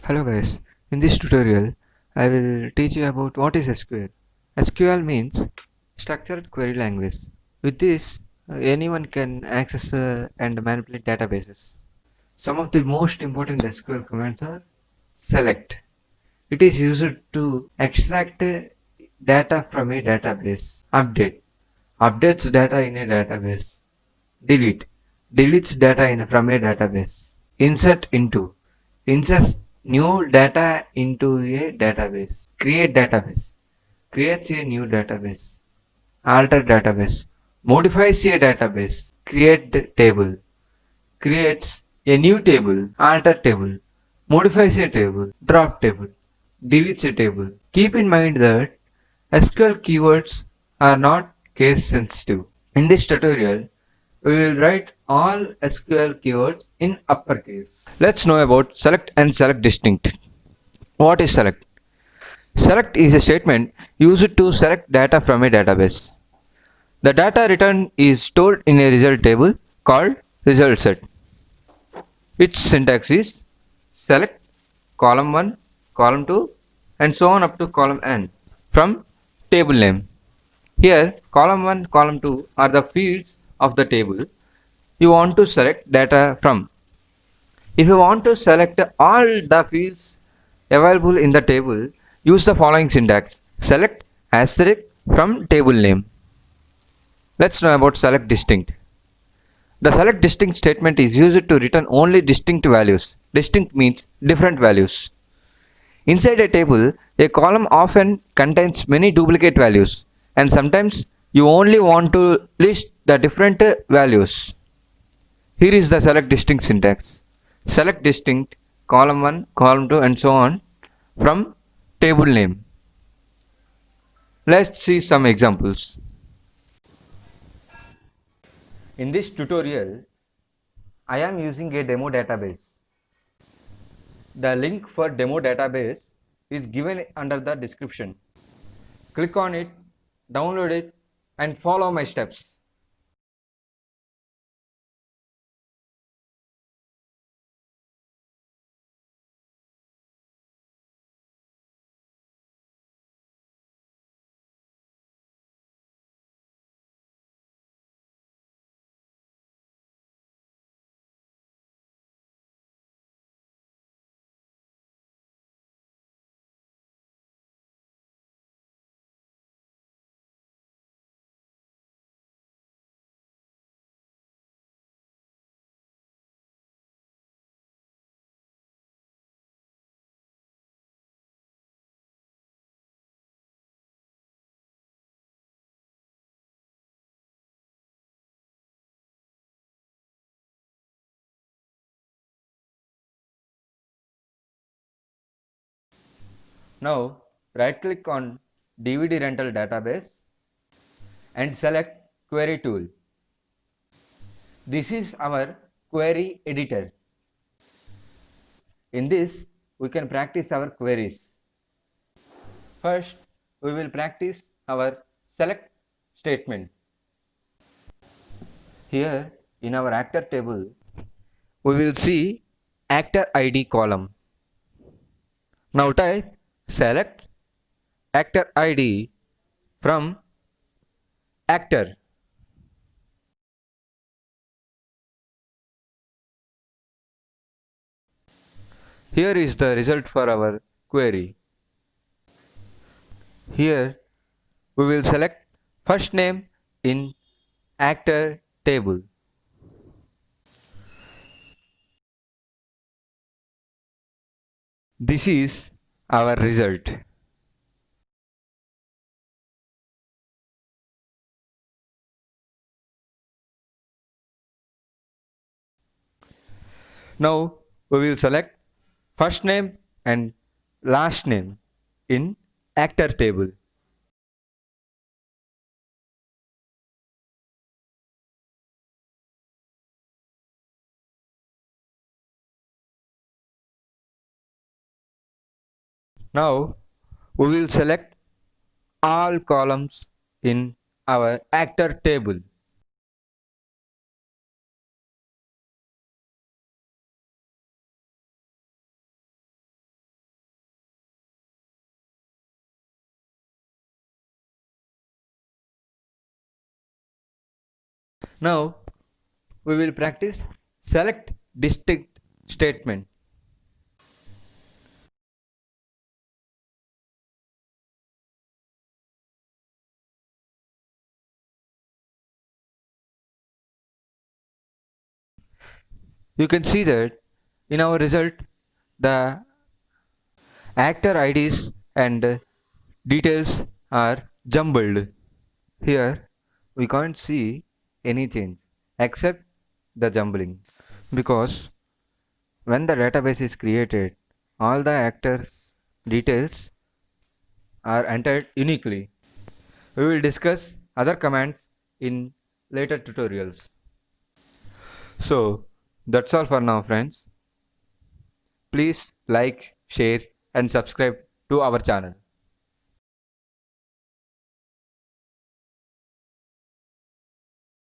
Hello guys, in this tutorial I will teach you about what is SQL. SQL means structured query language. With this anyone can access and manipulate databases. Some of the most important SQL commands are select. It is used to extract data from a database. Update. Updates data in a database. Delete. Deletes data from a database. Insert into. Inserts new data into a database. Create database. Creates a new database. Alter database. Modifies a database. Create table. Creates a new table. Alter table. Modifies a table. Drop table. Deletes a table. Keep in mind that SQL keywords are not case sensitive. In this tutorial, we will write all SQL keywords in uppercase. Let's know about select and select distinct. What is select? Select is a statement used to select data from a database. The data returned is stored in a result table called result set. Its syntax is select column 1, column 2 and so on up to column n from table name. Here column 1, column 2 are the fields of the table you want to select data from. If you want to select all the fields available in the table, use the following syntax. Select asterisk from table name. Let's know about select distinct. The select distinct statement is used to return only distinct values. Distinct means different values. Inside a table, a column often contains many duplicate values, and sometimes you only want to list the different values. Here is the select distinct syntax. Select distinct column 1, column 2 and so on from table name. Let's see some examples. In this tutorial, I am using a demo database. The link for demo database is given under the description. Click on it, download it and follow my steps. Now right click on DVD rental database and select query tool. This is our query editor. In this we can practice our queries. First we will practice our select statement. Here in our actor table we will see actor ID column. Now type select actor ID from actor. Here is the result for our query. Here we will select first name in actor table. This is our result. Now we will select first name and last name in actor table. Now we will select all columns in our actor table. Now we will practice select distinct statement. You can see that in our result the actor IDs and details are jumbled. Here we can't see any change except the jumbling, because when the database is created all the actors details are entered uniquely. We will discuss other commands in later tutorials. So that's all for now, friends. Please like, share and subscribe to our channel.